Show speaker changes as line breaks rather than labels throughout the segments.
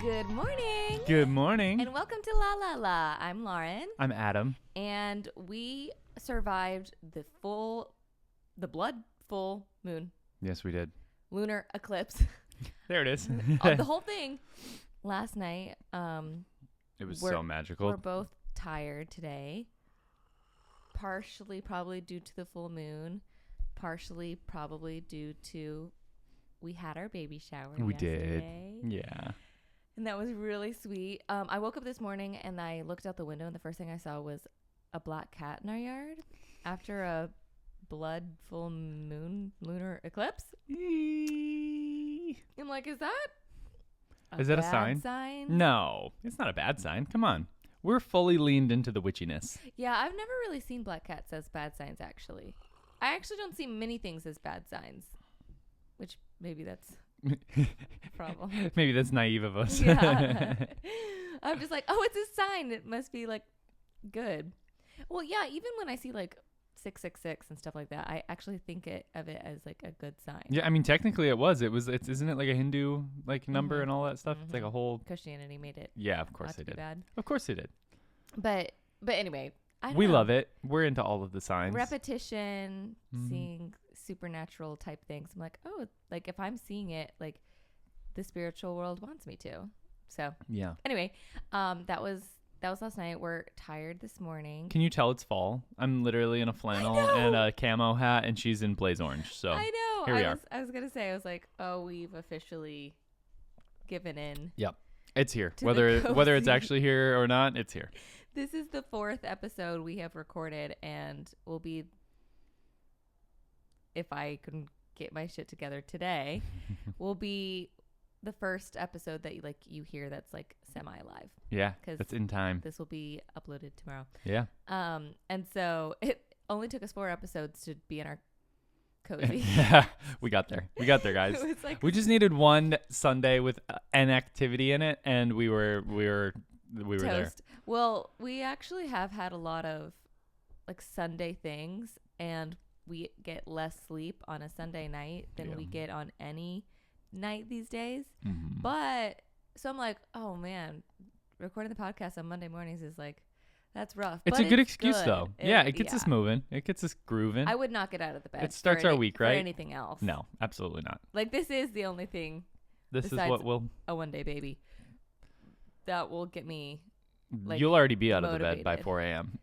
Good morning.
Good morning.
And welcome to La La La. I'm Lauren.
I'm Adam.
And we survived the blood full moon.
Yes, we did.
Lunar eclipse.
There it is.
The whole thing last night.
It was so magical.
We're both tired today. Partially probably due to the full moon. Partially probably due to we had our baby shower yesterday.
Did. Yeah.
And that was really sweet. I woke up this morning and I looked out the window and the first thing I saw was a black cat in our yard after a blood full moon lunar eclipse. I'm like, is that
a sign? No, it's not a bad sign. Come on. We're fully leaned into the witchiness.
Yeah, I've never really seen black cats as bad signs, actually. I actually don't see many things as bad signs, which maybe that's a problem.
Maybe that's naive of us.
Yeah. I'm just like, oh, it's a sign. It must be like good. Well, yeah, even when I see like 666 and stuff like that, I actually think of it as like a good sign.
Yeah, I mean, technically isn't it like a Hindu like number and all that stuff? It's like a whole
Christianity made it.
Yeah, of course they did.
Bad.
Of course they did.
But anyway,
we love it. We're into all of the signs.
Repetition, seeing supernatural type things. I'm like, oh, like if I'm seeing it, like the spiritual world wants me to. So
yeah.
Anyway, that was last night. We're tired this morning.
Can you tell it's fall? I'm literally in a flannel and a camo hat, and she's in blaze orange. So
I know.
Here we are.
I was gonna say, I was like, oh, we've officially given in.
Yep, it's here. Whether it's actually here or not, it's here.
This is the 4th episode we have recorded, and will be, if I can get my shit together today, will be the first episode that you hear that's like semi-live.
Yeah, that's in time.
This will be uploaded tomorrow.
Yeah.
And so it only took us 4 episodes to be in our cozy.
Yeah, we got there, guys. We just needed one Sunday with an activity in it, and we were there.
Well, we actually have had a lot of like Sunday things, and we get less sleep on a Sunday night than we get on any night these days.
Mm-hmm.
But so I'm like, oh man, recording the podcast on Monday mornings is like, that's rough.
It's a good excuse though. It gets us moving. It gets us grooving.
I would not get out of the bed.
It starts our week, right?
For anything else.
No, absolutely not.
Like this is the only thing.
This is what will
a one-day baby that will get me. Like,
you'll already be out
motivated.
of the bed by 4 a.m.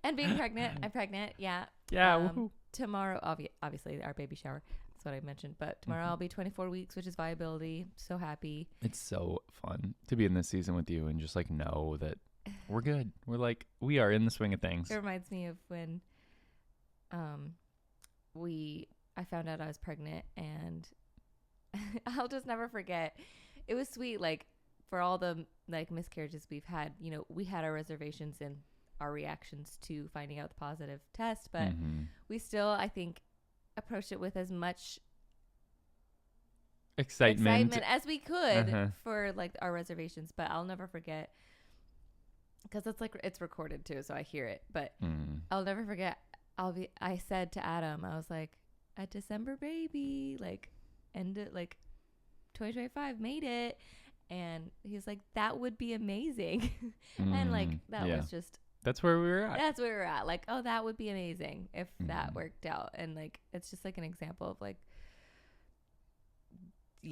And being pregnant, I'm pregnant. Yeah.
Yeah.
Tomorrow, obviously, our baby shower. That's what I mentioned. But tomorrow I'll be 24 weeks, which is viability. So happy.
It's so fun to be in this season with you and just like know that we're good. We are in the swing of things.
It reminds me of when I found out I was pregnant, and I'll just never forget. It was sweet, like for all the like miscarriages we've had, we had our reservations and our reactions to finding out the positive test, but we still, I think, approached it with as much excitement as we could for like our reservations. But I'll never forget, because it's recorded too, so I hear it. But I'll never forget. I said to Adam, I was like, a December baby, like ended like 2025, made it. And he's like, that would be amazing. And like, that was just.
That's where we were at.
That's where we were at. Like, oh, that would be amazing if that worked out. And like, it's just like an example of like,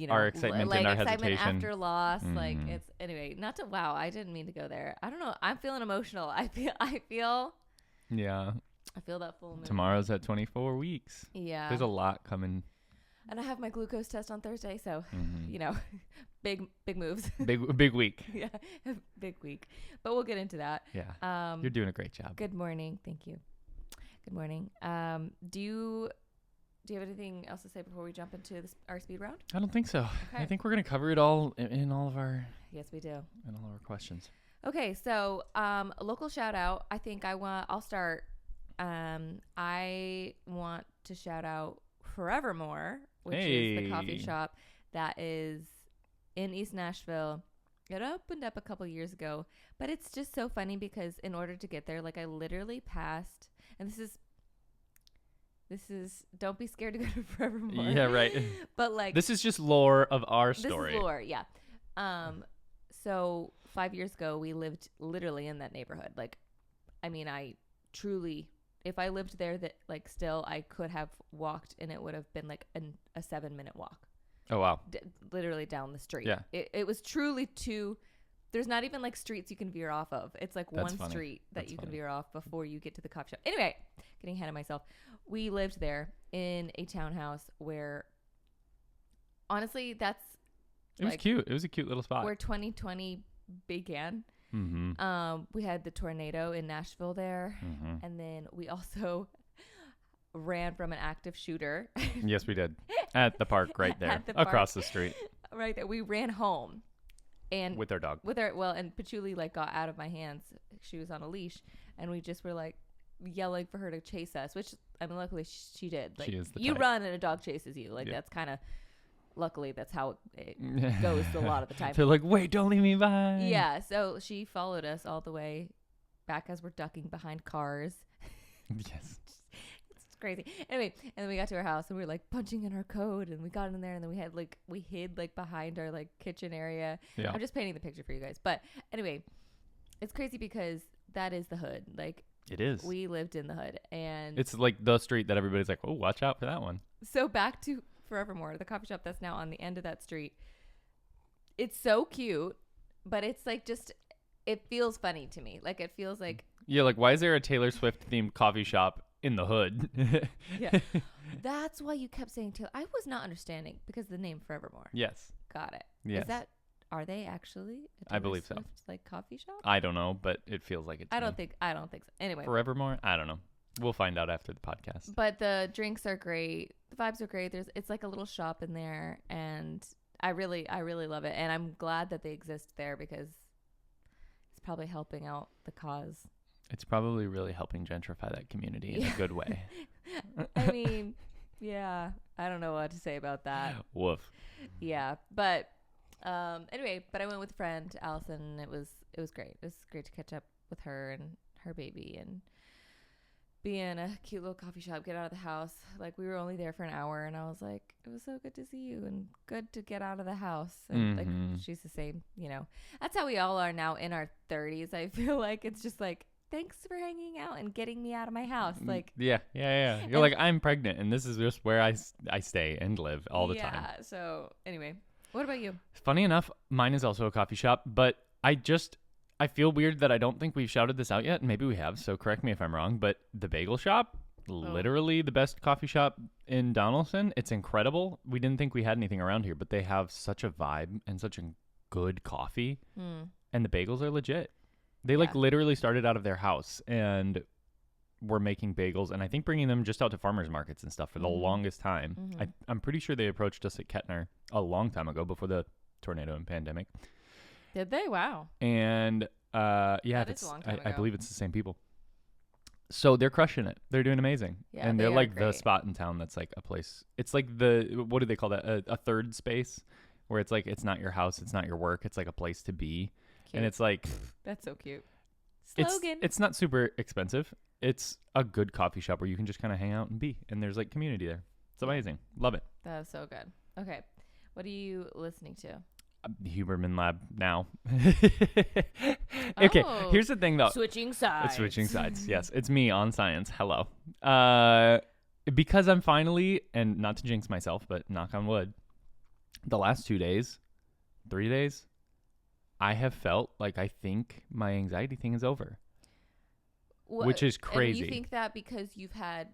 our excitement and our
hesitation
after loss. Like it's, anyway, I didn't mean to go there. I don't know. I'm feeling emotional. I feel.
Yeah.
I feel that full moon.
Tomorrow's at 24 weeks.
Yeah.
There's a lot coming.
And I have my glucose test on Thursday, so big moves.
Big week.
Yeah, big week. But we'll get into that.
Yeah. You're doing a great job.
Good morning. Thank you. Good morning. Do you have anything else to say before we jump into our speed round?
I don't think so.
Okay.
I think we're gonna cover it all in all of our.
Yes, we do.
In all of our questions.
Okay, so a local shout out. I think I'll start. I want to shout out Forevermore, which is the coffee shop that is in East Nashville. It opened up a couple years ago, but it's just so funny because in order to get there, like I literally passed, and this is don't be scared to go to Forevermore.
Yeah, right.
But like,
this is just lore of our story.
This is lore, yeah. So 5 years ago, we lived literally in that neighborhood. Like, I mean, I truly, if I lived there, that like still, I could have walked, and it would have been like a 7-minute walk.
Oh wow!
Literally down the street.
Yeah.
It was truly two. There's not even like streets you can veer off of. It's like
That's
one
funny.
street that
That's
you
funny.
can veer off before you get to the coffee shop. Anyway, getting ahead of myself. We lived there in a townhouse where, honestly,
It was cute. It was a cute little spot.
Where 2020 began.
Mm-hmm.
We had the tornado in Nashville there, and then we also ran from an active shooter.
Yes, we did. At the park right there. Across the street.
Right there. We ran home. And
with our dog.
And Patchouli like got out of my hands. She was on a leash, and we just were like yelling for her to chase us, which I mean, luckily she did. Like,
she is the
you
type.
run and a dog chases you. Like that's kind of, luckily that's how it goes a lot of the time.
They're like, wait, don't leave me behind.
Yeah. So she followed us all the way back as we're ducking behind cars.
Yes.
Crazy. Anyway, and then we got to our house and we were like punching in our code, and we got in there, and then we hid like behind our like kitchen area. Yeah. I'm just painting the picture for you guys. But anyway, it's crazy because that is the hood. Like,
it is.
We lived in the hood, and
it's like the street that everybody's like, oh, watch out for that one.
So back to Forevermore, the coffee shop that's now on the end of that street. It's so cute, but it's like just, it feels funny to me. Like, it feels like,
yeah, like, why is there a Taylor Swift themed coffee shop in the hood?
Yeah. That's why you kept saying Taylor. I was not understanding because of the name Forevermore.
Yes.
Got it.
Yes.
Are they actually a Taylor
I believe
Swift,
so.
like coffee shop?
I don't know, but it feels like it.
I don't think so. Anyway.
Forevermore? I don't know. We'll find out after the podcast.
But the drinks are great. The vibes are great. It's like a little shop in there, and I really love it. And I'm glad that they exist there because it's probably helping out the cause.
It's probably really helping gentrify that community in a good way.
I mean, yeah, I don't know what to say about that.
Woof.
Yeah, but anyway, I went with a friend, Allison, and it was great. It was great to catch up with her and her baby and be in a cute little coffee shop, get out of the house. Like, we were only there for an hour, and I was like, it was so good to see you and good to get out of the house. And like, she's the same, you know. That's how we all are now in our 30s. I feel like it's just like, thanks for hanging out and getting me out of my house. Like,
yeah. You're like, I'm pregnant, and this is just where I stay and live all the time.
Yeah. So anyway, what about you?
Funny enough, mine is also a coffee shop, but I feel weird that I don't think we've shouted this out yet. Maybe we have, so correct me if I'm wrong. But the bagel shop, literally the best coffee shop in Donaldson. It's incredible. We didn't think we had anything around here, but they have such a vibe and such a good coffee, and the bagels are legit. They like literally started out of their house and were making bagels, and I think bringing them just out to farmers markets and stuff for the longest time. I'm pretty sure they approached us at Kettner a long time ago before the tornado and pandemic.
Did they? Wow.
And yeah,
it's a long time ago.
I believe it's the same people. So they're crushing it. They're doing amazing. Yeah, and they're like great. The spot in town that's like a place. It's like what do they call that? A third space where it's like, it's not your house, it's not your work, it's like a place to be. Cute. And it's like,
that's so cute. Slogan.
It's not super expensive. It's a good coffee shop where you can just kind of hang out and be. And there's like community there. It's amazing. Love it.
That was so good. Okay. What are you listening to?
Huberman Lab now. Okay, here's the thing though.
Switching sides.
Yes, it's me on science. Hello. Because I'm finally, and not to jinx myself, but knock on wood, the last 3 days, I have felt like I think my anxiety thing is over.
What?
Which is crazy.
And you think that because you've had...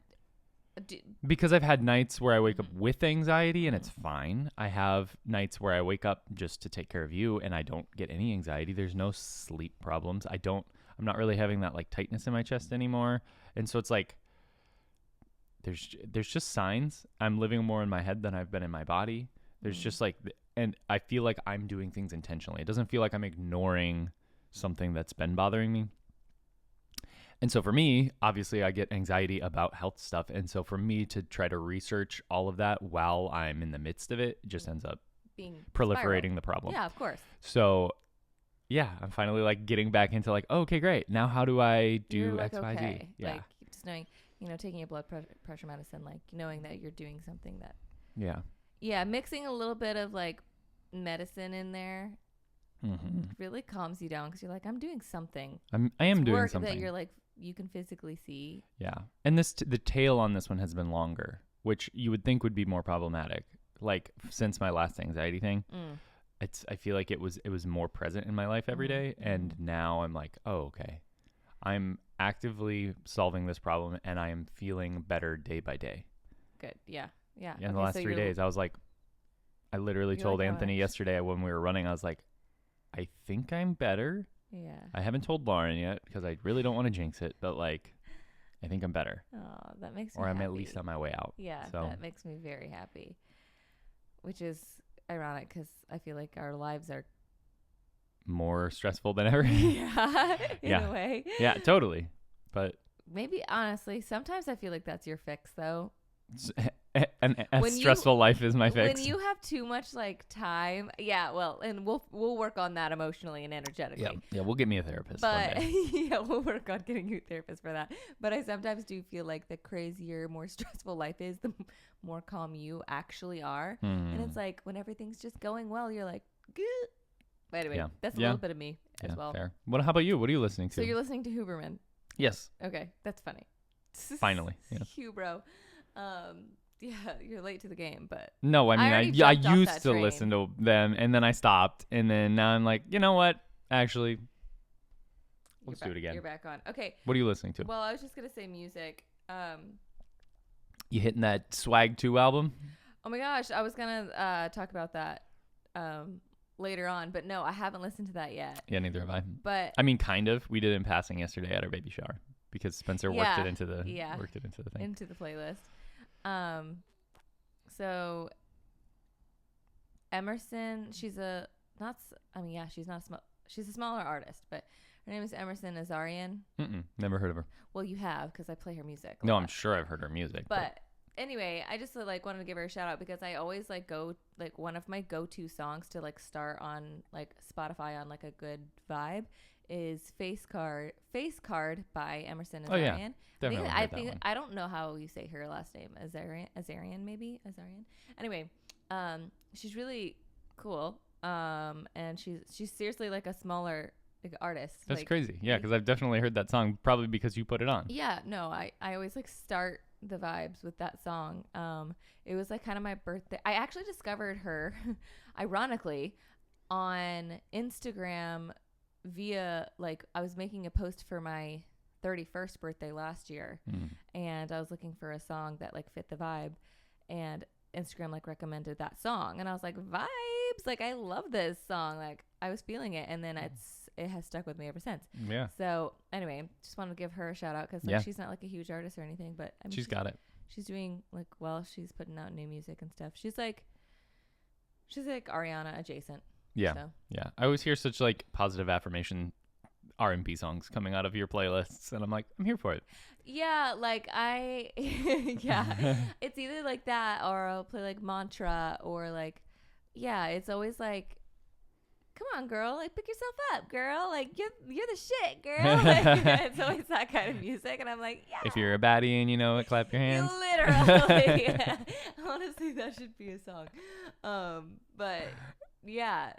Because I've had nights where I wake up with anxiety and it's fine. I have nights where I wake up just to take care of you and I don't get any anxiety. There's no sleep problems. I'm not really having that like tightness in my chest anymore. And so it's like, there's just signs. I'm living more in my head than I've been in my body. There's just like, and I feel like I'm doing things intentionally. It doesn't feel like I'm ignoring something that's been bothering me. And so for me, obviously, I get anxiety about health stuff. And so for me to try to research all of that while I'm in the midst of it just ends up being proliferating the problem.
Yeah, of course.
So yeah, I'm finally like getting back into like, oh, okay, great. Now how do I do
You're like,
X, Y, Z?
okay.
Yeah.
Like just knowing. taking a blood pressure medicine, like knowing that you're doing something that.
Yeah,
mixing a little bit of like medicine in there really calms you down because you're like, I'm doing something.
I am doing
work
something
that you're like you can physically see.
Yeah, and the tail on this one has been longer, which you would think would be more problematic. Like since my last anxiety thing, I feel like it was more present in my life every day, and now I'm like, oh, okay, I'm actively solving this problem, and I am feeling better day by day.
Good, yeah.
In the last 3 days, I was like, I literally told Anthony yesterday when we were running, I was like, I think I'm better.
Yeah.
I haven't told Lauren yet because I really don't want to jinx it, but like, I think I'm better.
Oh, that makes me
Or I'm
happy.
at least on my way out.
Yeah,
so.
That makes me very happy. Which is ironic because I feel like our lives are
more stressful than ever.
in a way.
Yeah, totally. But
maybe honestly, sometimes I feel like that's your fix though.
A stressful life is my fix.
When you have too much like time, and we'll work on that emotionally and energetically.
Yeah, we'll get me a therapist.
But we'll work on getting you a therapist for that. But I sometimes do feel like the crazier, more stressful life is, the more calm you actually are. And it's like when everything's just going well, you're like, good. But anyway, that's a little bit of me as well.
Fair. How about you? What are you listening to?
So you're listening to Huberman.
Yes.
Okay, that's funny.
Finally. Yes.
Hubro. Yeah, you're late to the game, but
no, I mean, I used to listen to them, and then I stopped, and then now I'm like, you know what? Actually, let's do it again.
You're back on. Okay.
What are you listening to?
Well, I was just gonna say music.
You hitting that Swag 2 album?
Oh my gosh, I was gonna talk about that later on, but no, I haven't listened to that yet.
Yeah, neither have I.
But
I mean, kind of. We did it in passing yesterday at our baby shower because Spencer worked it into the thing.
Into the playlist. So Emerson, she's a smaller artist, but her name is Emerson Azarian.
Never heard of her.
Well, you have, because I play her music.
No, I'm sure I've heard her music.
But anyway, I just like wanted to give her a shout out because I always like go like one of my go-to songs to like start on like Spotify on like a good vibe is Face Card by Emerson Azarian.
Oh, yeah. Definitely
I don't know how you say her last name. Azarian maybe. Anyway, she's really cool. And she's seriously like a smaller like artist.
That's
like,
crazy. Yeah, because I've definitely heard that song probably because you put it on.
Yeah, no, I always like start the vibes with that song. It was like kind of my birthday. I actually discovered her ironically on Instagram via like I was making a post for my 31st birthday last year and I was looking for a song that like fit the vibe and Instagram like recommended that song and I was like, vibes, like I love this song, like I was feeling it, and then it has stuck with me ever since.
Yeah.
So anyway, just wanted to give her a shout out because like she's not like a huge artist or anything, but I mean,
she's got it.
She's doing like she's putting out new music and stuff. She's like Ariana adjacent.
Yeah.
So.
Yeah. I always hear such like positive affirmation R&B songs coming out of your playlists and I'm like, I'm here for it.
Yeah, like it's either like that or I'll play like Mantra or like, it's always like, come on, girl, like pick yourself up, girl, like you're the shit, girl. Like, it's always that kind of music and I'm like, yeah.
If you're a baddie and you know it, clap your hands.
Literally. Honestly, that should be a song. But yeah.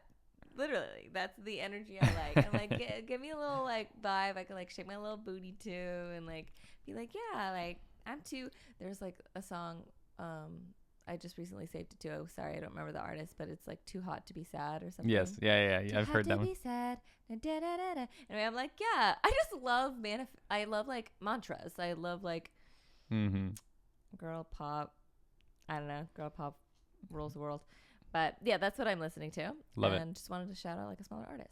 Literally, that's the energy I like. I'm like, give me a little like vibe. I can like shake my little booty too, and like be like, yeah, like I'm too. There's like a song, I just recently saved it too. Oh, sorry, I don't remember the artist, but it's like "Too Hot to Be Sad" or something.
Yes, yeah. I've heard that one.
Too hot to be sad. Da, da, da, da. Anyway, I'm like, yeah, I just love I love like mantras. I love like girl pop. I don't know, girl pop rules the world. But yeah, that's what I'm listening to.
Love it.
And just wanted to shout out like a smaller artist.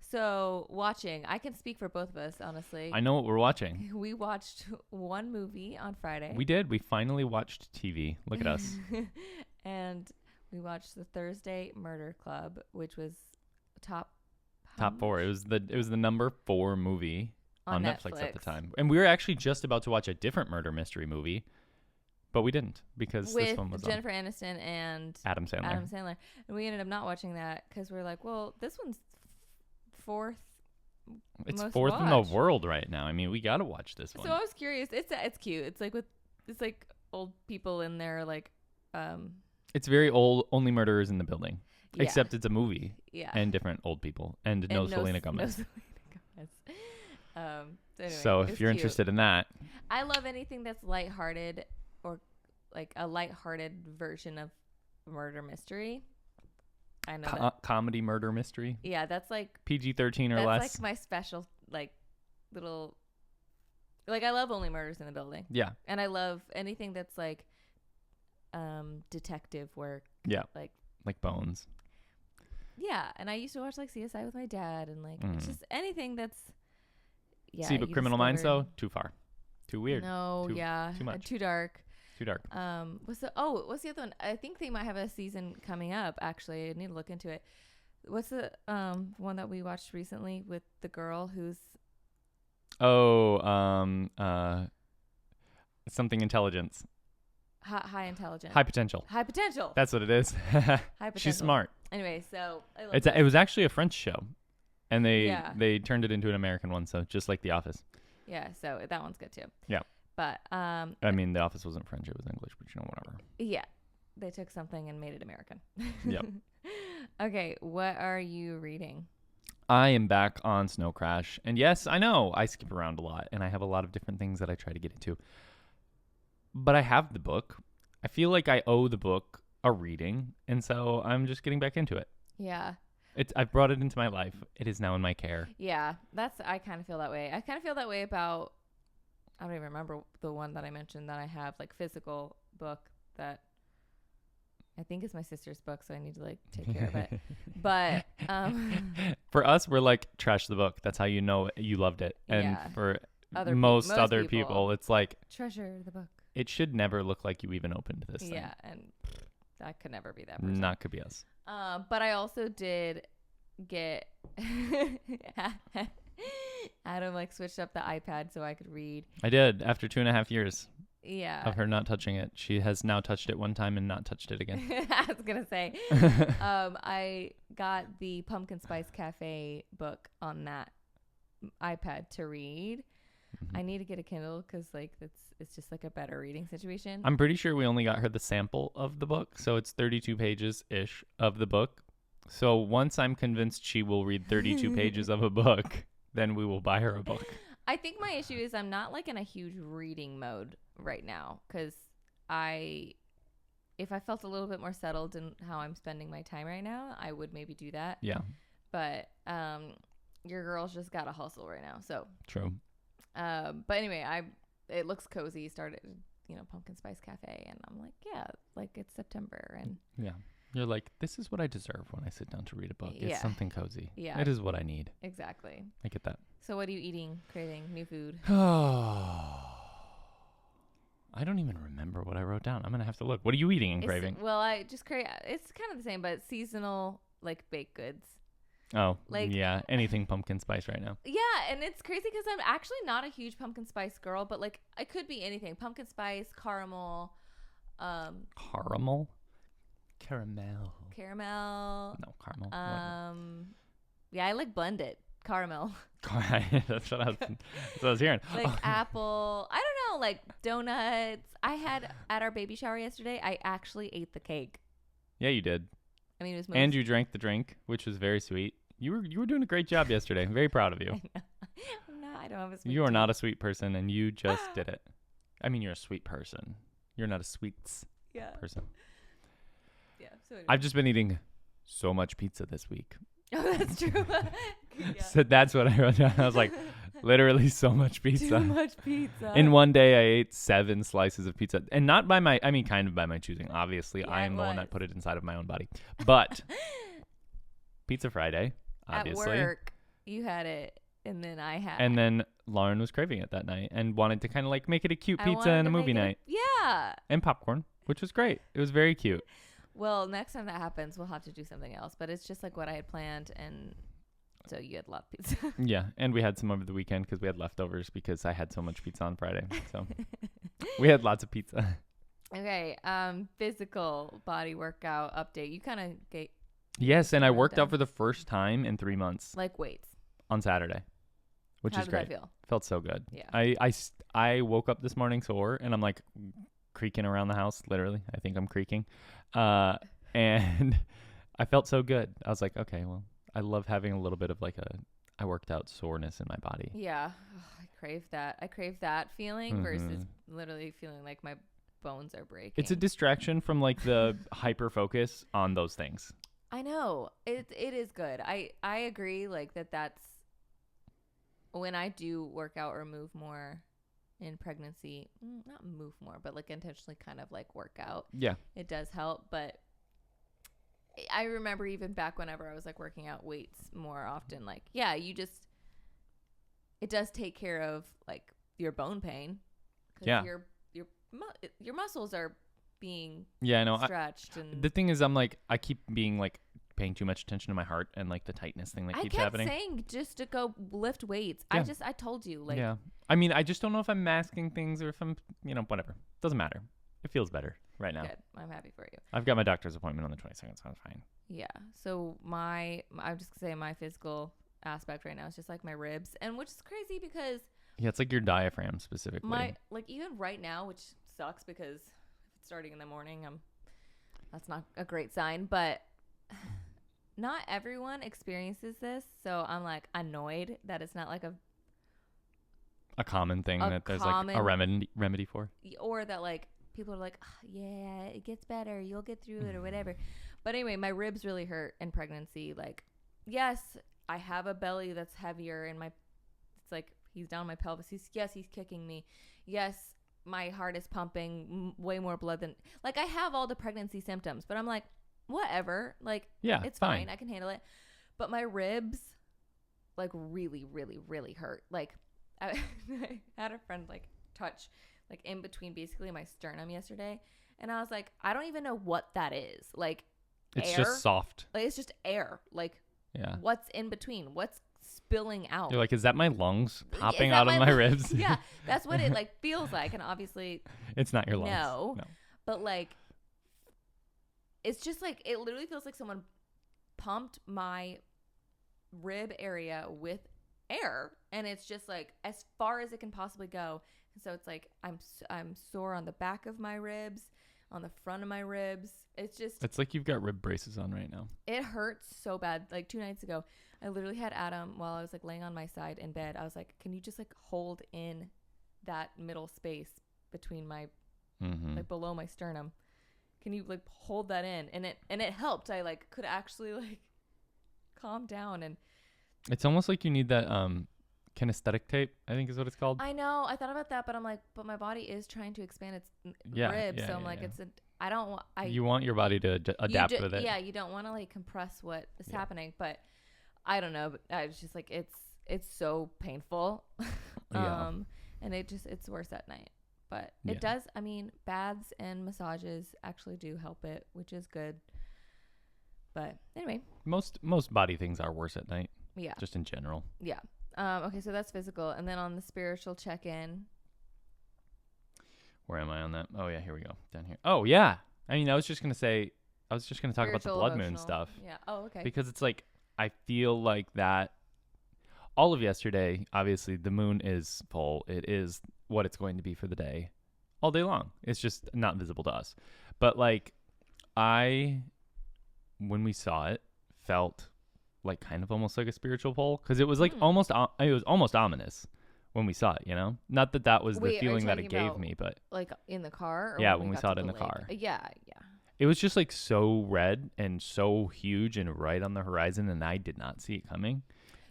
So watching, I can speak for both of us, honestly.
I know what we're watching.
We watched one movie on Friday.
We did. We finally watched TV. Look at us.
And we watched the Thursday Murder Club, which was top
4. It was the number 4 movie on Netflix at the time. And we were actually just about to watch a different murder mystery movie. But we didn't because this one was
Jennifer Aniston and
Adam Sandler.
And we ended up not watching that because we were like, well, this one's 4th
It's
most
fourth in
watched.
the world right now. I mean, we gotta watch this one.
So I was curious. It's cute. It's like old people in their like.
It's very old. Only murderers in the building.
Yeah.
Except it's a movie.
Yeah.
And different old people and no Selena Gomez.
No Selena Gomez. Anyway,
so if you're interested in that,
I love anything that's lighthearted or like a lighthearted version of murder mystery. I know
comedy murder mystery.
Yeah, that's like
PG-13 or
that's
less.
That's like my special like little. Like I love Only Murders in the Building.
Yeah.
And I love anything that's like detective work.
Yeah.
Like
Bones.
Yeah, and I used to watch like CSI with my dad, and like it's just anything that's. Yeah.
See, but Criminal Minds though, too far, too weird.
No,
too much,
too dark.
Too dark.
What's the other one? I think they might have a season coming up. Actually, I need to look into it. What's the one that we watched recently with the girl who's?
Something intelligence.
High intelligence.
High potential.
High potential.
That's what it is.
High potential.
She's smart.
Anyway, so I love
it was actually a French show, and
Yeah.
they turned it into an American one, so just like The Office.
Yeah, so that one's good too.
Yeah.
But
I mean, The Office wasn't French; it was English, but whatever.
Yeah, they took something and made it American.
Yep.
Okay, what are you reading?
I am back on Snow Crash, and yes, I know I skip around a lot, and I have a lot of different things that I try to get into. But I have the book. I feel like I owe the book a reading, and so I'm just getting back into it.
Yeah.
I've brought it into my life. It is now in my care.
Yeah, I kind of feel that way. I kind of feel that way about, I don't even remember the one that I mentioned that I have, like physical book that I think is my sister's book, so I need to like take care of it. But
for us, we're like, trash the book. That's how you know you loved it. And for most other people, it's like,
treasure the book.
It should never look like you even opened this thing.
Yeah, and that could never be that person.
Not could be us.
But I also did get Adam like switched up the iPad so I could read.
I did after 2.5 years.
Yeah.
Of her not touching it. She has now touched it one time and not touched it again.
I was gonna say, I got the Pumpkin Spice Cafe book on that iPad to read. I need to get a Kindle because like it's just like a better reading situation.
I'm pretty sure we only got her the sample of the book, so it's 32 pages ish of the book. So once I'm convinced she will read 32 pages of a book, then we will buy her a book.
I think my issue is I'm not like in a huge reading mode right now because if I felt a little bit more settled in how I'm spending my time right now, I would maybe do that.
Yeah.
But your girl's just got to hustle right now, so
true.
But anyway, it looks cozy. Started, Pumpkin Spice Cafe, and I'm like, yeah, like it's September, and
yeah, you're like, this is what I deserve when I sit down to read a book.
Yeah.
It's something cozy.
Yeah,
it is what I need.
Exactly.
I get that.
So, what are you eating? Craving new food?
I don't even remember what I wrote down. I'm gonna have to look. What are you eating and craving?
Well, I just crave. It's kind of the same, but seasonal like baked goods.
Oh, like, yeah, anything pumpkin spice right now.
Yeah, and it's crazy because I'm actually not a huge pumpkin spice girl, but like I could be anything. Pumpkin spice, caramel.
Caramel? Caramel.
No,
caramel.
Yeah, I like blended caramel.
That's what I was hearing.
Like apple. I don't know, like donuts. I had at our baby shower yesterday, I actually ate the cake.
Yeah, you did.
I mean, it was
and you drank the drink, which was very sweet. You were doing a great job yesterday. I'm very proud of you.
I don't have a sweet
You are not a sweet person, and you just did it. I mean, you're a sweet person. You're not a sweets person.
Yeah. So anyway.
I've just been eating so much pizza this week.
Oh, that's true.
So that's what I wrote down. I was like, literally so much pizza.
Too much pizza.
In one day, I ate 7 slices of pizza. And not by kind of by my choosing. Obviously,
Yeah,
I am the one that put it inside of my own body. But Pizza Friday, obviously.
At work, you had it, and then I had
And then Lauren was craving it that night and wanted to kind of like make it a cute pizza and a movie night.
Yeah.
And popcorn, which was great. It was very cute.
Well, next time that happens, we'll have to do something else. But it's just like what I had planned, and so you had a lot of pizza.
Yeah, and we had some over the weekend because we had leftovers because I had so much pizza on Friday. So we had lots of pizza.
Okay, physical body workout update. You kind of
Yes, and I worked out for the first time in 3 months.
Like weights.
On Saturday. which
How
is
did
great.
that feel?
Felt so good.
Yeah.
I woke up this morning sore, and I'm like creaking around the house. Literally, I think I'm creaking. And I felt so good. I was like, okay, well, I love having a little bit of like I worked out soreness in my body.
Yeah. I crave that. I crave that feeling versus literally feeling like my bones are breaking.
It's a distraction from like the hyper focus on those things.
I know. It is good. I agree like that's when I do work out or move more in pregnancy, not move more, but like intentionally kind of like work out.
Yeah.
It does help, but I remember even back whenever I was like working out weights more often, like, yeah, it does take care of like your bone pain.
Yeah.
Your muscles are being stretched. And
the thing is, I'm like, I keep being like paying too much attention to my heart and like the tightness thing that keeps happening.
I kept saying just to go lift weights. Yeah. I told you. Like,
yeah. I mean, I just don't know if I'm masking things or if I'm, whatever. Doesn't matter. It feels better right now.
Good. I'm happy for you.
I've got my doctor's appointment on the 22nd, so I'm fine.
Yeah. So I'm just gonna say my physical aspect right now is just like my ribs, and which is crazy because
it's like your diaphragm specifically.
Like even right now, which sucks because if it's starting in the morning, that's not a great sign, but not everyone experiences this, so I'm like annoyed that it's not like a
common thing that there's like a remedy for,
or that like people are like, oh, yeah, it gets better, you'll get through it or whatever. But anyway, my ribs really hurt in pregnancy. Like, yes, I have a belly that's heavier, and it's like he's down my pelvis. He's kicking me. Yes, my heart is pumping way more blood than like I have all the pregnancy symptoms, but I'm like, whatever, like, yeah, it's fine. I can handle it. But my ribs like really, really, really hurt. Like I had a friend like touch like in between basically my sternum yesterday, and I was like, I don't even know what that is. Like,
it's
air?
Just soft.
Like, it's just air. Like,
yeah,
what's in between? What's spilling out?
You're like, is that my lungs popping out of my ribs?
Yeah, that's what it like feels like. And obviously
it's not your lungs.
No. But like, it's just like, it literally feels like someone pumped my rib area with air, and it's just like as far as it can possibly go. And so it's like I'm sore on the back of my ribs, on the front of my ribs. It's
like you've got rib braces on right now.
It hurts so bad. Like 2 nights ago, I literally had Adam while I was like laying on my side in bed. I was like, can you just like hold in that middle space between my like below my sternum? Can you like hold that in? And it helped. I like could actually like calm down. And
it's almost like you need that kinesthetic tape, I think is what it's called.
I know. I thought about that, but I'm like, but my body is trying to expand its ribs. So I'm like, you
want your body to adapt with it.
Yeah, you don't want to like compress what is happening, but I don't know. But I was just like, it's so painful. And it's worse at night. But it does, I mean, baths and massages actually do help it, which is good. But anyway.
Most body things are worse at night.
Yeah.
Just in general.
Yeah. Okay, so that's physical. And then on the spiritual check-in.
Where am I on that? Oh, yeah, here we go. Down here. Oh, yeah. I mean, I was just going to talk about the blood moon stuff.
Yeah. Oh, okay.
Because it's like, I feel like that all of yesterday, obviously, the moon is full. It is what it's going to be for the day all day long. It's just not visible to us. But like, when we saw it, felt like kind of almost like a spiritual pull, because it was like it was almost ominous when we saw it, not that was the feeling that it gave me, but
like in the car,
or when we saw it in the car.
Yeah
it was just like so red and so huge and right on the horizon, and I did not see it coming.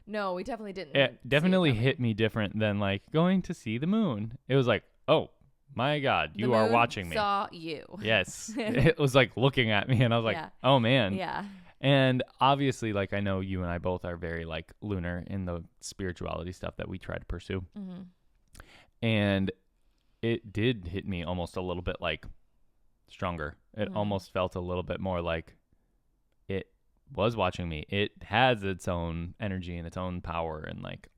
No, we definitely didn't.
It definitely hit me different than like going to see the moon. It was like, oh my God, you are watching me.
Saw you.
Yes. It was like looking at me, and I was like, oh man.
Yeah.
And obviously, like, I know you and I both are very like lunar in the spirituality stuff that we try to pursue. Mm-hmm. And it did hit me almost a little bit like stronger. It almost felt a little bit more like it was watching me. It has its own energy and its own power and like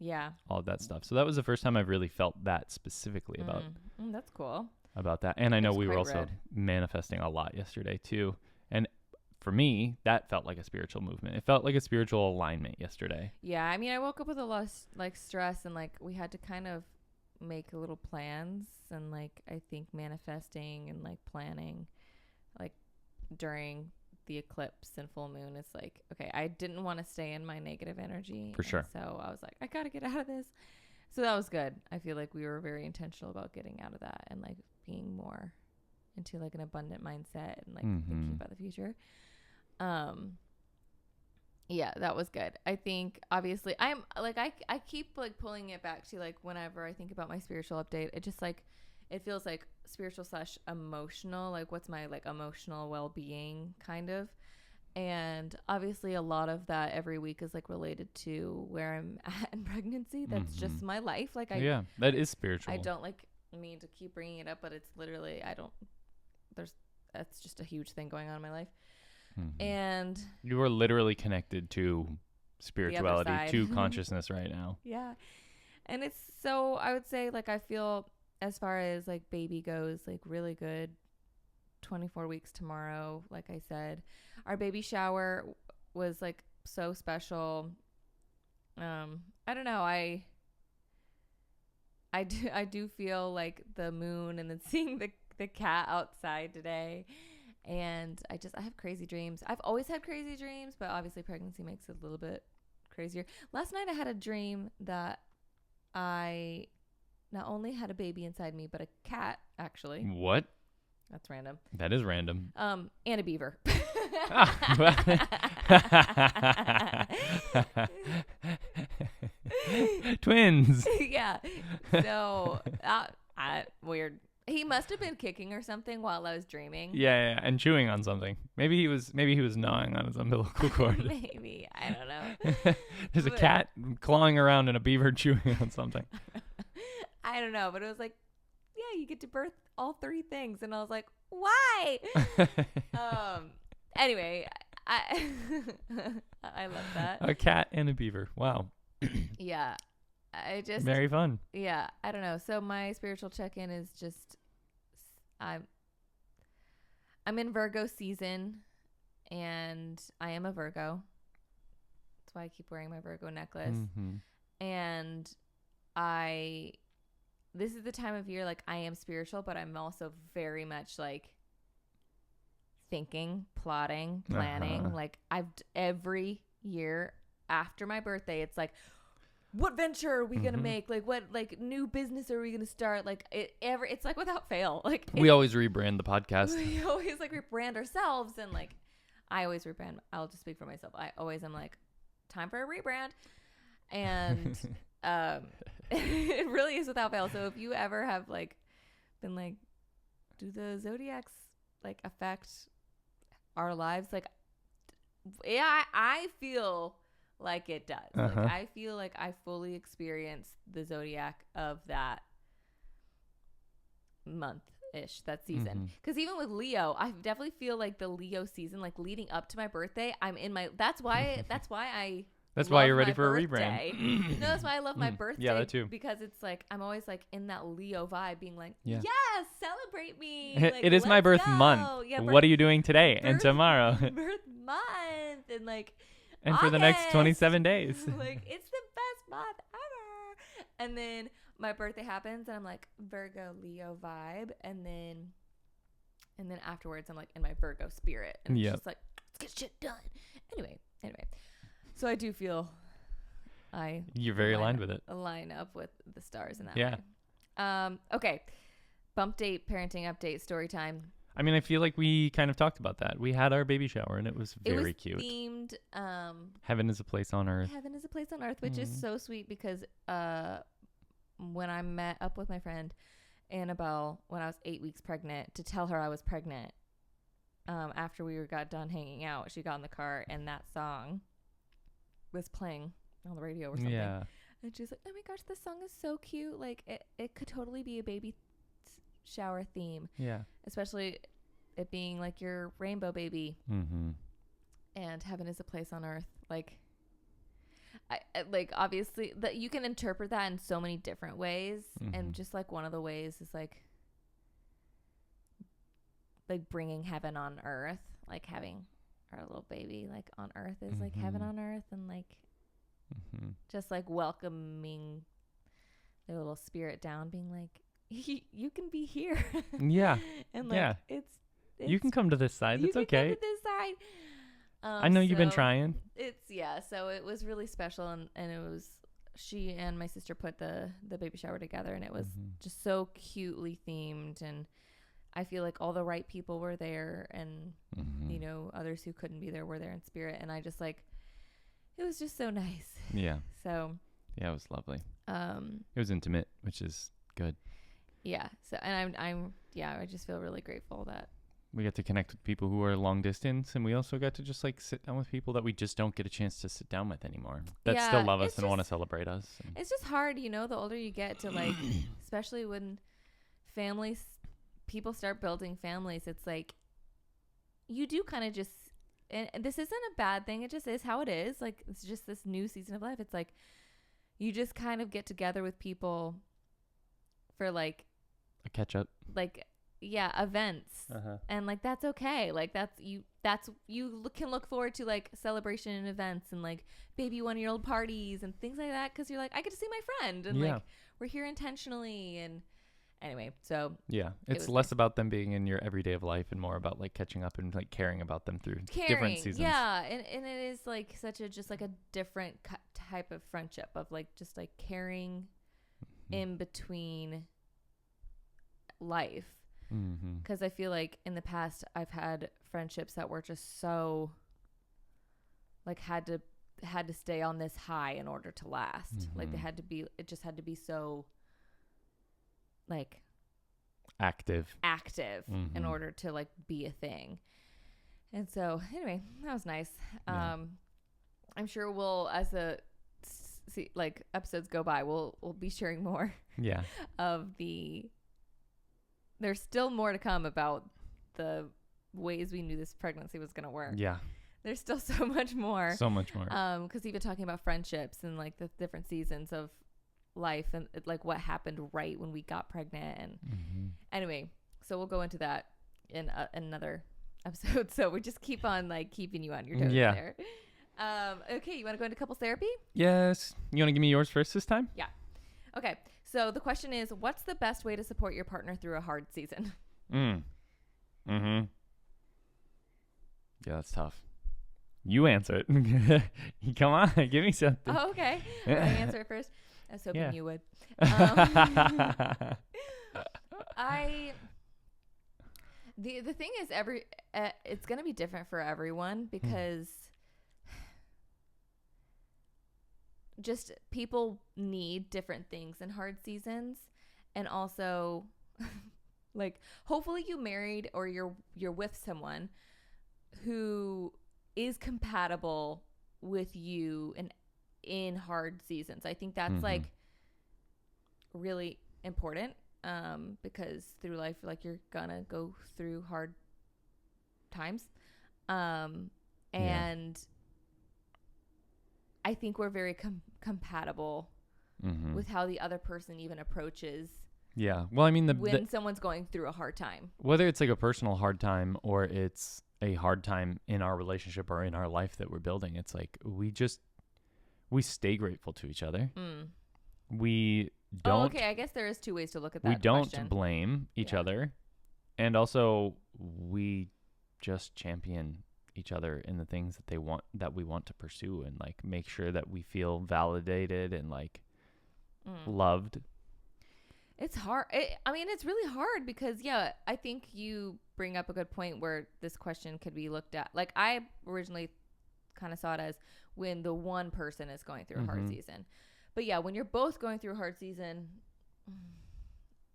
all of that stuff. So that was the first time I've really felt that specifically about.
That's cool.
About that. And I know we were also manifesting a lot yesterday too. And for me, that felt like a spiritual movement. It felt like a spiritual alignment yesterday.
Yeah, I mean, I woke up with a lot of like stress, and like we had to kind of make little plans, and like I think manifesting and like planning like during the eclipse and full moon, it's like, okay, I didn't want to stay in my negative energy.
For sure.
So I was like, I got to get out of this. So that was good. I feel like we were very intentional about getting out of that and like being more into like an abundant mindset and like thinking about the future. Yeah, that was good. I think obviously I'm like, I keep like pulling it back to like whenever I think about my spiritual update, it just like, it feels like spiritual / emotional, like what's my like emotional well-being kind of. And obviously a lot of that every week is like related to where I'm at in pregnancy. That's just my life. Like
yeah, that is spiritual.
I don't like mean to keep bringing it up, but it's literally, that's just a huge thing going on in my life. And
you are literally connected to spirituality, to consciousness right now.
Yeah. And it's so, I would say like, I feel as far as like baby goes, like really good. 24 weeks tomorrow. Like I said, our baby shower was like so special. I don't know. I do feel like the moon and then seeing the cat outside today. And I have crazy dreams. I've always had crazy dreams, but obviously pregnancy makes it a little bit crazier. Last night I had a dream that I not only had a baby inside me, but a cat actually.
What?
That's random.
That is random.
And a beaver.
Twins.
Yeah. So weird. He must have been kicking or something while I was dreaming.
Yeah, and chewing on something. Maybe he was gnawing on his umbilical cord.
Maybe. I don't know.
There's a cat clawing around and a beaver chewing on something.
I don't know, but it was like, yeah, you get to birth all 3 things, and I was like, why? Anyway, I love that.
A cat and a beaver. Wow.
Yeah. I just
very fun.
Yeah, I don't know. So my spiritual check-in is just I'm in Virgo season, and I am a Virgo. That's why I keep wearing my Virgo necklace. And this is the time of year like I am spiritual, but I'm also very much like thinking, plotting, planning. Like every year after my birthday, it's like, what venture are we gonna make? Like what like new business are we gonna start? Like it's like without fail. Like
we always rebrand the podcast.
We always like rebrand ourselves, and like I always rebrand. I'll just speak for myself. I always am like, time for a rebrand, and it really is without fail. So if you ever have like been like, do the zodiacs like affect our lives? Like, yeah, I feel like it does. Like I feel like I fully experienced the zodiac of that month-ish, that season. Because even with Leo, I definitely feel like the Leo season, like leading up to my birthday, I'm in my. That's why you're ready for a rebrand. No, that's why I love my birthday.
Yeah, that too.
Because it's like I'm always like in that Leo vibe, being like, yes, celebrate me. Like,
it is my birth month. Yeah, what are you doing today and tomorrow?
Birth month and like.
And
August,
for the next 27 days.
Like, it's the best month ever. And then my birthday happens, and I'm like, Virgo, Leo vibe. And then afterwards, I'm like in my Virgo spirit. And it's just like, let's get shit done. Anyway. So I do feel
you're very aligned with it.
Align up with the stars in that way. Okay. Bump date, parenting update, story time.
I mean, I feel like we kind of talked about that. We had our baby shower, and it was very cute.
Themed.
Heaven is a place on earth.
Heaven is a place on earth, which is so sweet because when I met up with my friend Annabelle when I was 8 weeks pregnant to tell her I was pregnant, after we got done hanging out, she got in the car, and that song was playing on the radio or something. Yeah. And she's like, oh my gosh, this song is so cute. Like, it could totally be a baby shower theme. Yeah. Especially it being like your rainbow baby. And heaven is a place on earth. Like, I like obviously that you can interpret that in so many different ways. And just like one of the ways is like bringing heaven on earth, like having our little baby like on earth is like heaven on earth, and like just like welcoming their little spirit down, being like, you can be here.
Yeah.
And like it's
you can come to this side. It's okay.
Come to this side.
I know you've been trying.
So it was really special, and it was, she and my sister put the baby shower together, and it was just so cutely themed, and I feel like all the right people were there, and you know, others who couldn't be there were there in spirit, and I just like, it was just so nice.
Yeah.
So
yeah, it was lovely. It was intimate, which is good.
Yeah. So, and I just feel really grateful that
we get to connect with people who are long distance, and we also got to just like sit down with people that we just don't get a chance to sit down with anymore, that still love us and want to celebrate us.
It's just hard, you know, the older you get, to like, especially when people start building families, it's like you do kind of just, and this isn't a bad thing, it just is how it is. Like, it's just this new season of life. It's like you just kind of get together with people for like
a catch up,
like events, and like that's okay. Like you can look forward to like celebration and events and like baby 1-year-old parties and things like that, because you're like, I get to see my friend, and like we're here intentionally. And anyway, so
yeah, it's less about them being in your everyday of life and more about like catching up and like caring about them through different seasons.
Yeah, and it is like such a just like a different type of friendship, of like just like caring in between life. Because I feel like in the past I've had friendships that were just so like had to stay on this high in order to last. Like it just had to be so like active in order to like be a thing. And so anyway, that was nice. I'm sure we'll, as like episodes go by, we'll be sharing more of there's still more to come about the ways we knew this pregnancy was going to work. Yeah. There's still so much more. Because even talking about friendships and like the different seasons of life and like what happened right when we got pregnant. And anyway, so we'll go into that in another episode. So we just keep on like keeping you on your toes there. Okay. You want to go into couples therapy? Yes.
You want to give me yours first this time?
Yeah. Okay. So the question is, what's the best way to support your partner through a hard season?
Yeah, that's tough. You answer it. Come on, give me something.
Oh, okay. I answer it first. I was hoping you would. The thing is, it's going to be different for everyone, because just people need different things in hard seasons. And also like, hopefully you married or you're with someone who is compatible with you in hard seasons. I think that's like really important, because through life, like, you're gonna go through hard times. And I think we're very compatible with how the other person even approaches.
Yeah. Well, I mean,
when someone's going through a hard time,
whether it's like a personal hard time or it's a hard time in our relationship or in our life that we're building, it's like we stay grateful to each other. We don't.
Oh, okay. I guess there is two ways to look at that.
We don't blame each other. And also we just champion each other in the things that we want to pursue, and like make sure that we feel validated and like loved.
It's hard. I mean, it's really hard because, I think you bring up a good point where this question could be looked at. Like, I originally kind of saw it as when the one person is going through a hard season. But when you're both going through a hard season,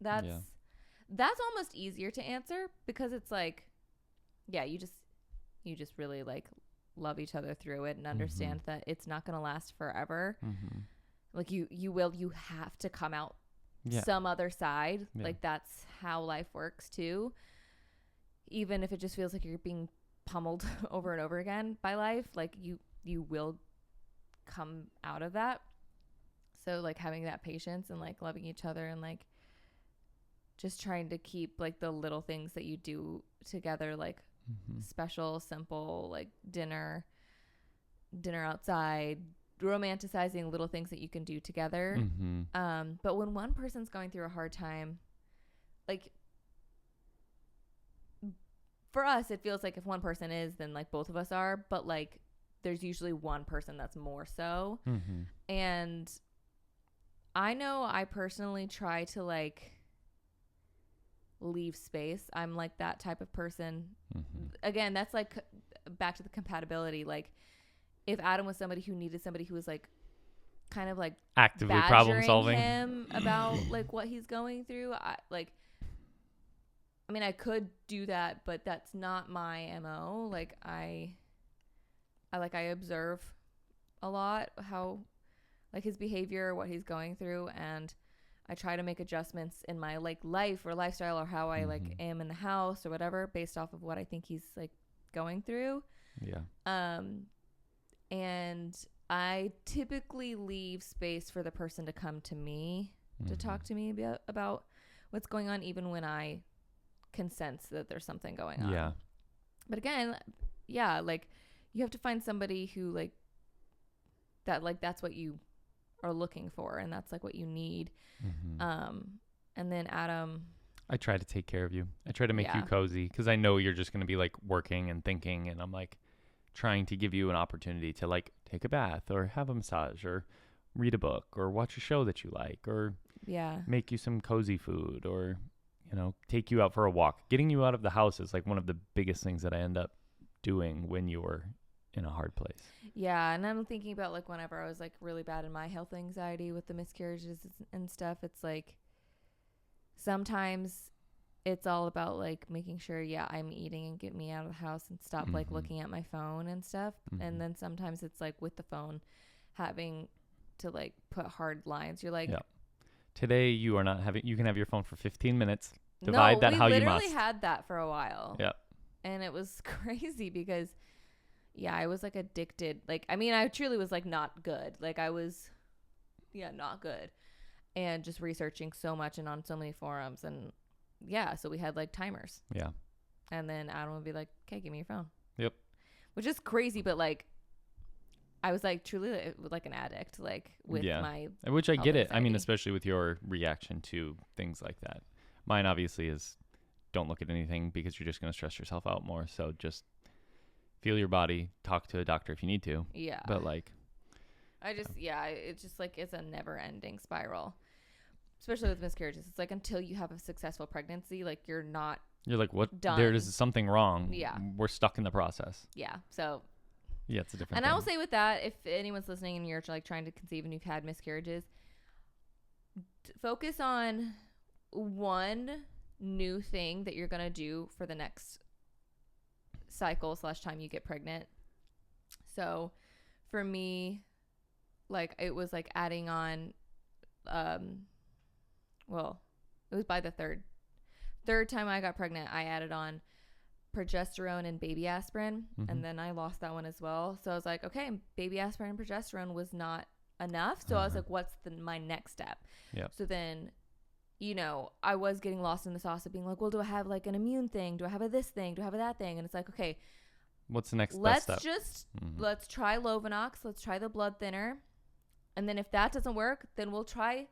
that's almost easier to answer, because it's like, you just really like love each other through it and understand that it's not going to last forever. Like you have to come out some other side. Like, that's how life works too. Even if it just feels like you're being pummeled over and over again by life, like you will come out of that. So like having that patience and like loving each other and like just trying to keep like the little things that you do together like special, simple, like dinner outside, romanticizing little things that you can do together. But when one person's going through a hard time, like for us, it feels like if one person is, then like both of us are, but like there's usually one person that's more so. And I know I personally try to like leave space. I'm like that type of person. Again, that's like back to the compatibility. Like if Adam was somebody who needed somebody who was like kind of like
actively problem solving
him about like what he's going through, I mean, I could do that, but that's not my MO. Like I observe a lot how like his behavior, what he's going through, and I try to make adjustments in my like life or lifestyle or how I like am in the house or whatever based off of what I think he's like going through. And I typically leave space for the person to come to me to talk to me about what's going on, even when I can sense that there's something going on. But again, like you have to find somebody who like that, like that's what you are looking for and that's like what you need. And then Adam,
I try to take care of you. I try to make you cozy because I know you're just going to be like working and thinking, and I'm like trying to give you an opportunity to like take a bath or have a massage or read a book or watch a show that you like or make you some cozy food or, you know, take you out for a walk. Getting you out of the house is like one of the biggest things that I end up doing when you're in a hard place.
And I'm thinking about like whenever I was like really bad in my health anxiety with the miscarriages and stuff, it's like sometimes it's all about like making sure I'm eating and get me out of the house and stop like looking at my phone and stuff. And then sometimes it's like with the phone having to like put hard lines. You're like
today you can have your phone for 15 minutes. Divide that how you must.
We literally had that for a while. And it was crazy because I was like addicted. Like, I mean, I truly was like not good. Like I was, not good. And just researching so much and on so many forums. And so we had like timers. And then Adam would be like, okay, give me your phone. Which is crazy. But like, I was like truly like an addict, like with my.
Which I get it. Anxiety. I mean, especially with your reaction to things like that. Mine obviously is don't look at anything because you're just going to stress yourself out more. So just feel your body, talk to a doctor if you need to. But like,
I just, it's just like, it's a never ending spiral, especially with miscarriages. It's like, until you have a successful pregnancy, like you're like,
what?
Done.
There is something wrong. We're stuck in the process.
So
it's a different
and
thing.
I will say with that, if anyone's listening and you're like trying to conceive and you've had miscarriages, focus on one new thing that you're going to do for the next cycle / time you get pregnant. So for me, like it was like adding on well, it was by the third time I got pregnant, I added on progesterone and baby aspirin, and then I lost that one as well. So I was like, okay, baby aspirin and progesterone was not enough. So I was like, what's my next step? So then, you know, I was getting lost in the sauce of being like, well, do I have like an immune thing? Do I have a this thing? Do I have a that thing? And it's like, okay,
what's the next best step?
Let's try Lovenox. Let's try the blood thinner. And then if that doesn't work, then we'll try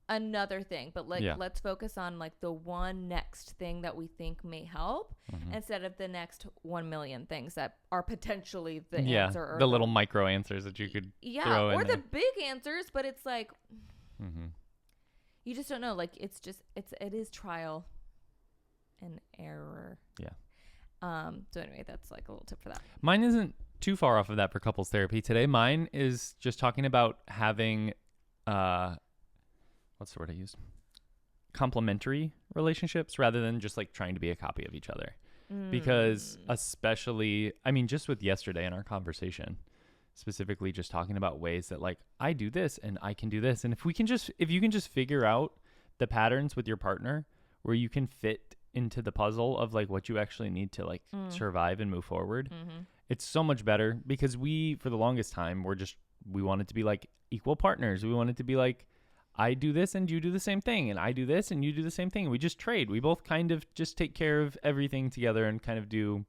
another thing. But like, let's focus on like the one next thing that we think may help instead of the next 1 million things that are potentially the answer. Or
the little micro answers that you could throw in
or
there.
the big answers, but it's like, you just don't know. Like, it is trial and error. So anyway, that's like a little tip for that.
Mine isn't too far off of that for couples therapy today. Mine is just talking about having, what's the word I used? Complementary relationships rather than just like trying to be a copy of each other. Because especially, I mean, just with yesterday in our conversation, specifically just talking about ways that like I do this and I can do this. And if you can just figure out the patterns with your partner where you can fit into the puzzle of like what you actually need to like survive and move forward, it's so much better. Because we, for the longest time, we wanted to be like equal partners. We wanted to be like, I do this and you do the same thing, and I do this and you do the same thing. We just trade. We both kind of just take care of everything together and kind of do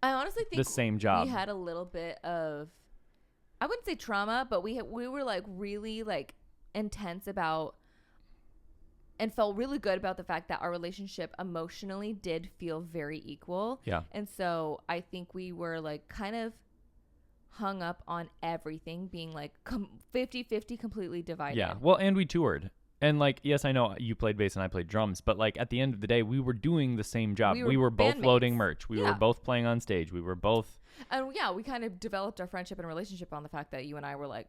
I honestly think
the same job.
We had a little bit of, I wouldn't say trauma, but we were like really like intense about and felt really good about the fact that our relationship emotionally did feel very equal.
Yeah.
And so I think we were like kind of hung up on everything being like 50-50 completely divided.
Yeah. Well, and we toured. And like, yes, I know you played bass and I played drums, but like at the end of the day, we were doing the same job. We were both loading merch. We were both playing on stage. We were both.
And yeah, we kind of developed our friendship and relationship on the fact that you and I were like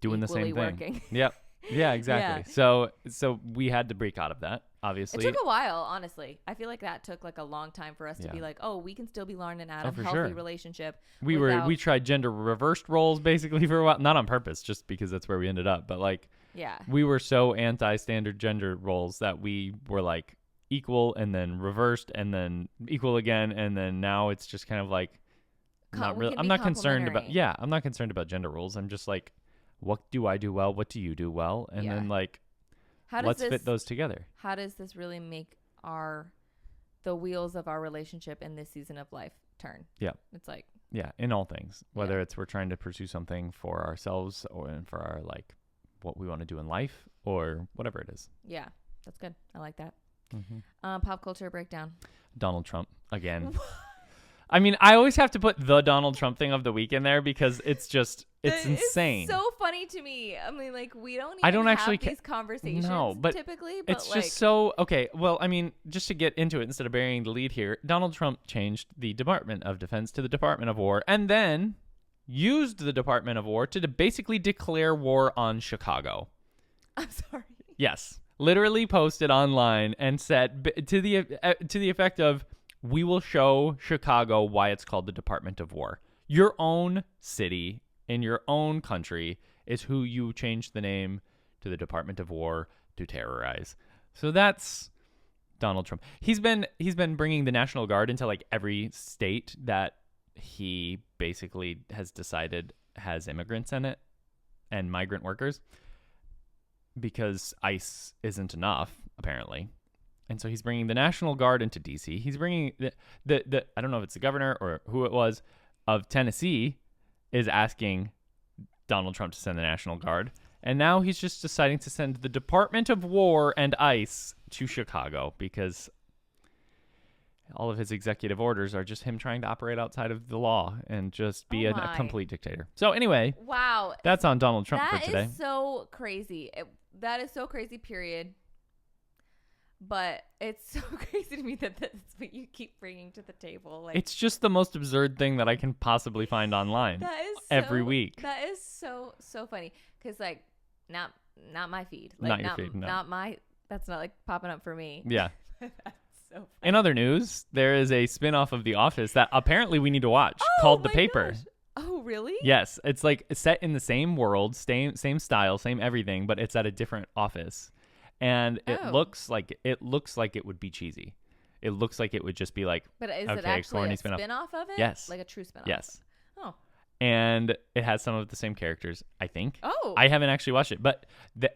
doing the same thing.
Working.
Yep. Yeah, exactly. Yeah. So we had to break out of that, obviously.
It took a while, honestly. I feel like that took like a long time for us to be like, oh, we can still be Lauren and Adam, healthy relationship.
We tried gender reversed roles basically for a while, not on purpose, just because that's where we ended up. But like, we were so anti-standard gender roles that we were like equal and then reversed and then equal again, and then now it's just kind of like not really. I'm not concerned about. Yeah, I'm not concerned about gender roles. I'm just like, what do I do well? What do you do well? And then like, let's fit those together.
How does this really make the wheels of our relationship in this season of life turn?
Yeah.
It's like.
Yeah, in all things, whether it's we're trying to pursue something for ourselves or for our like what we want to do in life or whatever it is.
Yeah, that's good. I like that.
Mm-hmm.
Pop culture breakdown.
Donald Trump again. I mean, I always have to put the Donald Trump thing of the week in there because it's insane.
It's so funny to me. I mean, like, we don't even have these conversations typically. But
it's just so, okay, well, I mean, just to get into it instead of burying the lead here, Donald Trump changed the Department of Defense to the Department of War and then used the Department of War to basically declare war on Chicago.
I'm sorry.
Yes. Literally posted online and said to the effect of, we will show Chicago why it's called the Department of War. Your own city in your own country is who you changed the name to the Department of War to terrorize. So that's Donald Trump. He's been bringing the National Guard into like every state that he basically has decided has immigrants in it and migrant workers because ICE isn't enough, apparently. And so he's bringing the National Guard into D.C. He's bringing the I don't know if it's the governor or who it was of Tennessee is asking Donald Trump to send the National Guard. And now he's just deciding to send the Department of War and ICE to Chicago because all of his executive orders are just him trying to operate outside of the law and just be a complete dictator. So anyway,
wow,
that's on Donald Trump for today.
That is so crazy. That is so crazy, period. But it's so crazy to me that that's what you keep bringing to the table. Like, it's
just the most absurd thing that I can possibly find online every week.
That is so funny because like not my feed. Like,
not your feed. No.
Not my. That's not like popping up for me.
Yeah.
That's so funny.
In other news, there is a spinoff of The Office that apparently we need to watch called The Paper.
Gosh. Oh, really?
Yes, it's like set in the same world, same style, same everything, but it's at a different office. And it looks like it would be cheesy. It looks like it would just be like,
but is it actually a spin-off of it?
Yes.
Like a true spin-off?
Yes.
Oh.
And it has some of the same characters, I think.
Oh.
I haven't actually watched it, but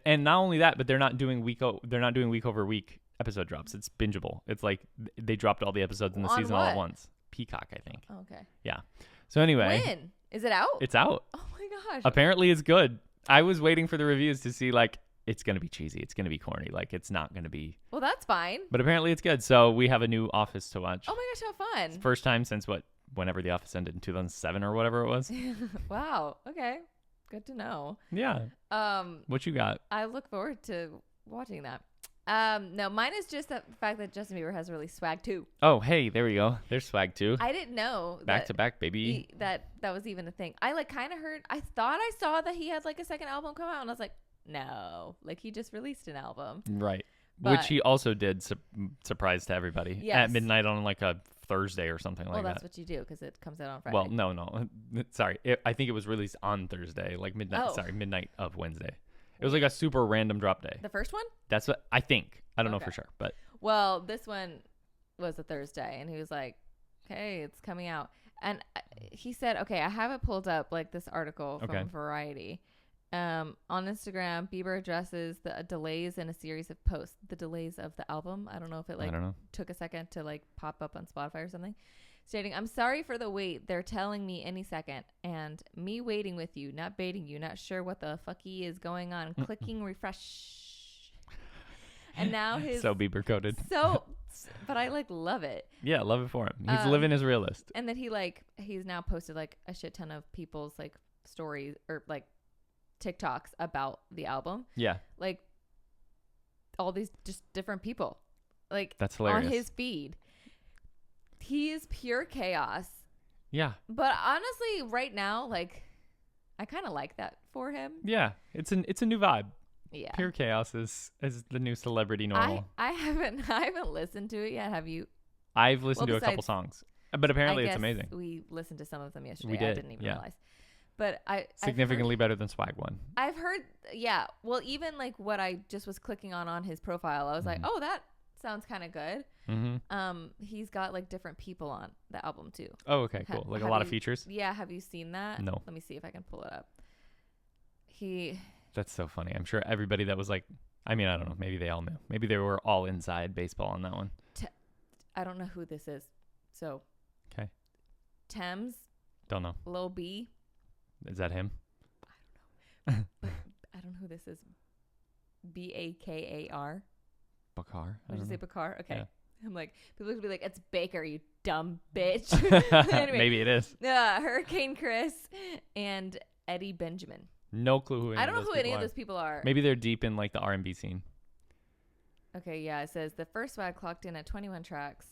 and not only that, but they're not doing week over week episode drops. It's bingeable. It's like they dropped all the episodes in the season all at once. Peacock, I think.
Oh, okay.
Yeah. So anyway,
when is it out?
It's out.
Oh my gosh.
Apparently, it's good. I was waiting for the reviews to see like. It's going to be cheesy. It's going to be corny. Like, it's not going to be...
Well, that's fine.
But apparently it's good. So we have a new Office to watch.
Oh, my gosh, how fun.
It's the first time since whenever The Office ended in 2007 or whatever it was.
Wow. Okay. Good to know.
Yeah. What you got?
I look forward to watching that. No, mine is just the fact that Justin Bieber has released Swag 2.
Oh, hey, there we go. There's Swag 2.
I didn't know.
Back to back, baby.
That was even a thing. I like kind of heard... I thought I saw that he had like a second album come out and I was like, no, like he just released an album,
right? Which he also did surprise to everybody at midnight on like a Thursday or something like that.
Well, that's what you do because it comes out on Friday.
Well, no, sorry, I think it was released on Thursday, like midnight. Sorry, midnight of Wednesday. It was like a super random drop day.
The first one?
That's what I think. I don't know for sure, but
well, this one was a Thursday, and he was like, "Hey, it's coming out," and he said, "Okay, I have it pulled up, like this article from Variety." On Instagram, Bieber addresses the delays in a series of posts. The delays of the album. I don't know if it took a second to like pop up on Spotify or something. Stating, I'm sorry for the wait. They're telling me any second. And me waiting with you, not baiting you, not sure what the fucky is going on. Clicking refresh. And now his...
So Bieber coded.
But I like love it.
Yeah, love it for him. He's living his realist.
And then he's now posted like a shit ton of people's like stories or like TikToks about the album.
Yeah.
Like all these just different people. Like
that's hilarious.
On his feed. He is pure chaos.
Yeah.
But honestly, right now, like I kind of like that for him.
Yeah. It's a new vibe.
Yeah.
Pure chaos is the new celebrity normal.
I haven't listened to it yet. Have you?
I've listened to a couple songs. But apparently it's amazing.
We listened to some of them yesterday.
We did.
I didn't even realize. But
significantly better than Swag One.
I've heard, yeah. Well, even like what I just was clicking on his profile, I was like, oh, that sounds kind of good. Mm-hmm. He's got like different people on the album too.
Oh, okay, cool. Like a lot of features.
Yeah, have you seen that?
No.
Let me see if I can pull it up.
That's so funny. I'm sure everybody that was like, I mean, I don't know. Maybe they all knew. Maybe they were all inside baseball on that one.
I don't know who this is. So.
Okay.
Thames.
Don't know.
Lil B.
Is that him?
I don't know. But I don't know who this is. Bakar.
Bakar?
Did you say Bakar? Okay.
Yeah.
I'm like, people would be like, it's Baker, you dumb bitch. Anyway,
maybe it is.
Hurricane Chris and Eddie Benjamin.
No clue who
I don't know who any of those people are.
Maybe they're deep in like the R&B scene.
Okay, yeah. It says the first Swag clocked in at 21 tracks.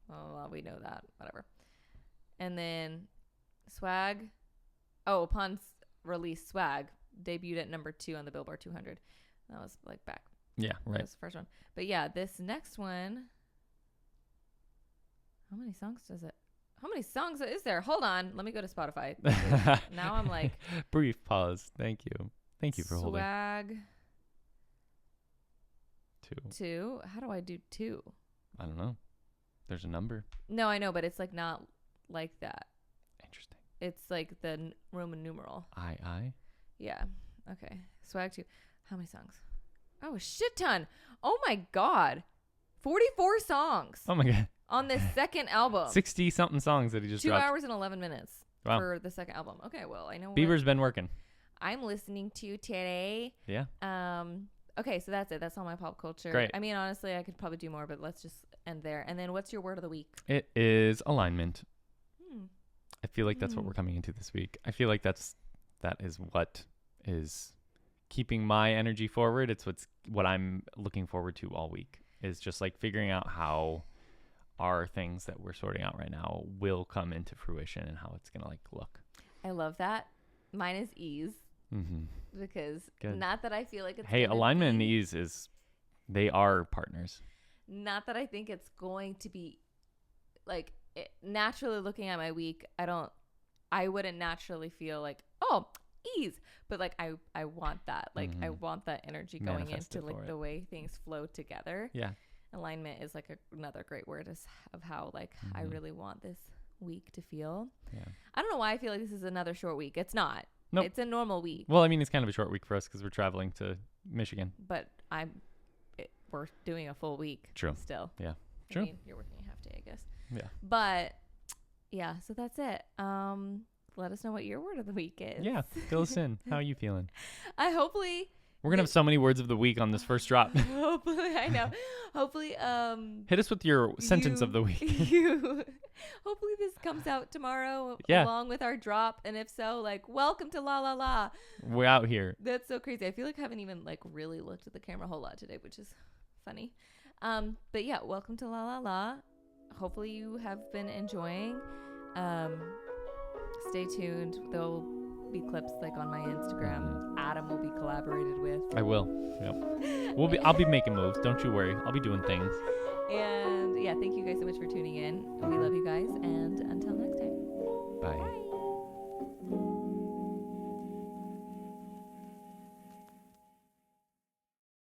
Oh, well, we know that. Whatever. And then Swag. Oh, upon release, Swag debuted at number 2 on the Billboard 200. That was like back.
Yeah, right.
That was the first one. But yeah, this next one. How many songs is there? Hold on. Let me go to Spotify. Now I'm like.
Brief pause. Thank you. Thank you for holding.
Swag.
2.
2. How do I do 2?
I don't know. There's a number.
No, I know, but it's like not like that.
Interesting.
It's like the Roman numeral.
I.
Yeah. Okay. Swag 2. How many songs? Oh, a shit ton. Oh my God. 44 songs.
Oh my God.
On this second album.
60 something songs that he just dropped.
2 hours and 11 minutes for the second album. Okay, well, I know
Bieber's been working.
I'm listening to today.
Yeah.
Okay, so that's it. That's all my pop culture.
Great.
I mean, honestly, I could probably do more, but let's just end there. And then what's your word of the week?
It is alignment. I feel like that's what we're coming into this week. I feel like that is what is keeping my energy forward. It's what I'm looking forward to all week, is just like figuring out how our things that we're sorting out right now will come into fruition and how it's gonna like look.
I love that. Mine is ease. Because
Good.
Not that I feel like it's
alignment and ease they are partners.
Not that I think it's going to be like naturally looking at my week. I wouldn't naturally feel like, oh, ease, but like I want that. Like I want that energy going into like the way things flow together.
Yeah.
Alignment is like another great word of how like I really want this week to feel. Yeah. I don't know why I feel like this is another short week. It's not. Nope. It's a normal week.
Well, I mean, it's kind of a short week for us because we're traveling to Michigan.
But we're doing a full week.
True.
Still.
Yeah. True.
I mean, you're working a half day, I guess.
Yeah.
But yeah, so that's it. Let us know what your word of the week is.
Yeah. Fill us in. How are you feeling? We're going to have so many words of the week on this first drop.
Hopefully, I know. Hopefully,
hit us with your sentence of the week.
Hopefully this comes out tomorrow along with our drop. And if so, like, welcome to La La La.
We're out here.
That's so crazy. I feel like I haven't even like really looked at the camera a whole lot today, which is funny. But yeah, welcome to La La La. Hopefully you have been enjoying. Stay tuned. There'll be clips like on my Instagram. Adam will be collaborated with.
I will. Yep. I'll be making moves. Don't you worry. I'll be doing things.
And yeah, thank you guys so much for tuning in. We love you guys, and until next time.
Bye.